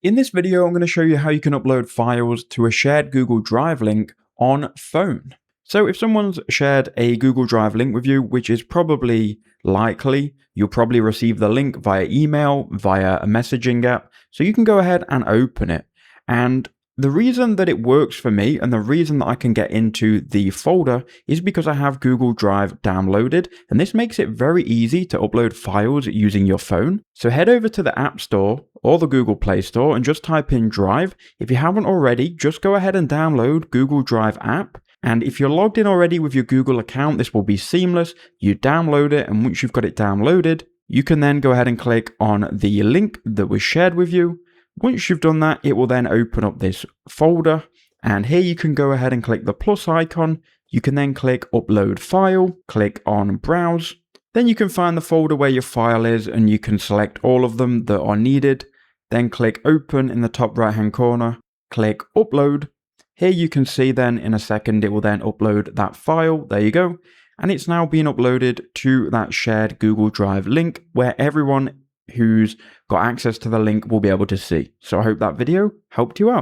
In this video, I'm going to show you how you can upload files to a shared Google Drive link on phone. So if someone's shared a Google Drive link with you, which is probably likely, you'll probably receive the link via email, via a messaging app. So you can go ahead and open it. And the reason that it works for me and the reason that I can get into the folder is because I have Google Drive downloaded, and this makes it very easy to upload files using your phone. So head over to the App Store or the Google Play Store and just type in Drive. If you haven't already, just go ahead and download Google Drive app. And if you're logged in already with your Google account, this will be seamless. You download it, and once you've got it downloaded, you can then go ahead and click on the link that was shared with you. Once you've done that, it will then open up this folder, and here you can go ahead and click the plus icon. You can then click upload file, click on browse. Then you can find the folder where your file is, and you can select all of them that are needed. Then click open in the top right hand corner, click upload. Here you can see then in a second it will then upload that file. There you go. And it's now being uploaded to that shared Google Drive link where everyone who's got access to the link will be able to see. So I hope that video helped you out.